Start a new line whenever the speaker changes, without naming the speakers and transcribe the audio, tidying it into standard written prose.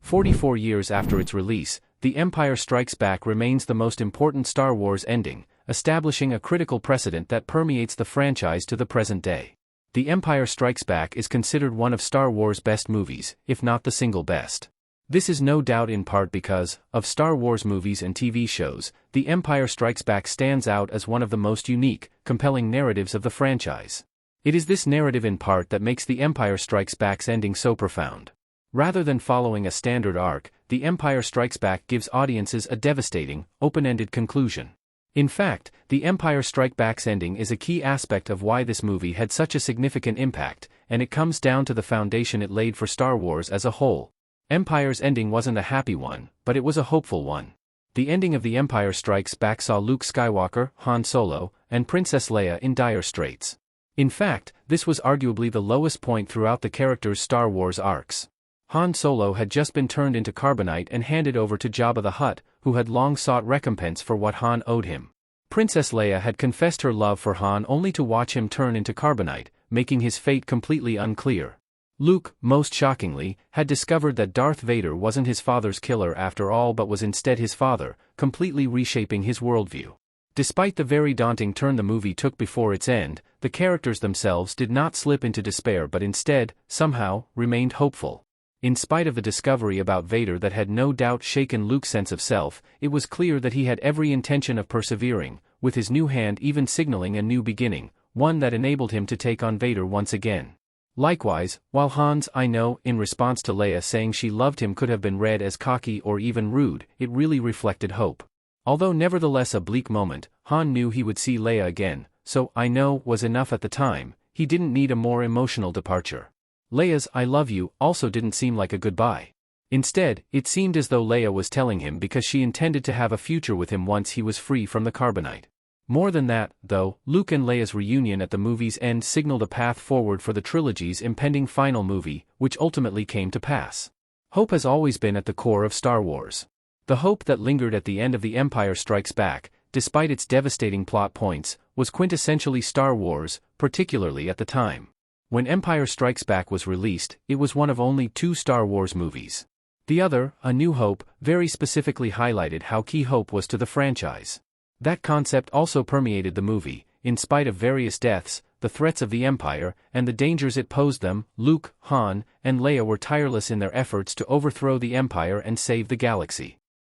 44 years after its release, The Empire Strikes Back remains the most important Star Wars ending, establishing a critical precedent that permeates the franchise to the present day. The Empire Strikes Back is considered one of Star Wars' best movies, if not the single best. This is no doubt in part because, of Star Wars movies and TV shows, The Empire Strikes Back stands out as one of the most unique, compelling narratives of the franchise. It is this narrative in part that makes The Empire Strikes Back's ending so profound. Rather than following a standard arc, The Empire Strikes Back gives audiences a devastating, open-ended conclusion. In fact, The Empire Strikes Back's ending is a key aspect of why this movie had such a significant impact, and it comes down to the foundation it laid for Star Wars as a whole. Empire's ending wasn't a happy one, but it was a hopeful one. The ending of The Empire Strikes Back saw Luke Skywalker, Han Solo, and Princess Leia in dire straits. In fact, this was arguably the lowest point throughout the characters' Star Wars arcs. Han Solo had just been turned into carbonite and handed over to Jabba the Hutt, who had long sought recompense for what Han owed him. Princess Leia had confessed her love for Han only to watch him turn into carbonite, making his fate completely unclear. Luke, most shockingly, had discovered that Darth Vader wasn't his father's killer after all but was instead his father, completely reshaping his worldview. Despite the very daunting turn the movie took before its end, the characters themselves did not slip into despair but instead, somehow, remained hopeful. In spite of the discovery about Vader that had no doubt shaken Luke's sense of self, it was clear that he had every intention of persevering, with his new hand even signaling a new beginning, one that enabled him to take on Vader once again. Likewise, while Han's "I know" in response to Leia saying she loved him could have been read as cocky or even rude, it really reflected hope. Although nevertheless a bleak moment, Han knew he would see Leia again, so "I know" was enough at the time. He didn't need a more emotional departure. Leia's "I love you" also didn't seem like a goodbye. Instead, it seemed as though Leia was telling him because she intended to have a future with him once he was free from the carbonite. More than that, though, Luke and Leia's reunion at the movie's end signaled a path forward for the trilogy's impending final movie, which ultimately came to pass. Hope has always been at the core of Star Wars. The hope that lingered at the end of The Empire Strikes Back, despite its devastating plot points, was quintessentially Star Wars, particularly at the time. When Empire Strikes Back was released, it was one of only 2 Star Wars movies. The other, A New Hope, very specifically highlighted how key hope was to the franchise. That concept also permeated the movie. In spite of various deaths, the threats of the Empire, and the dangers it posed them, Luke, Han, and Leia were tireless in their efforts to overthrow the Empire and save the galaxy.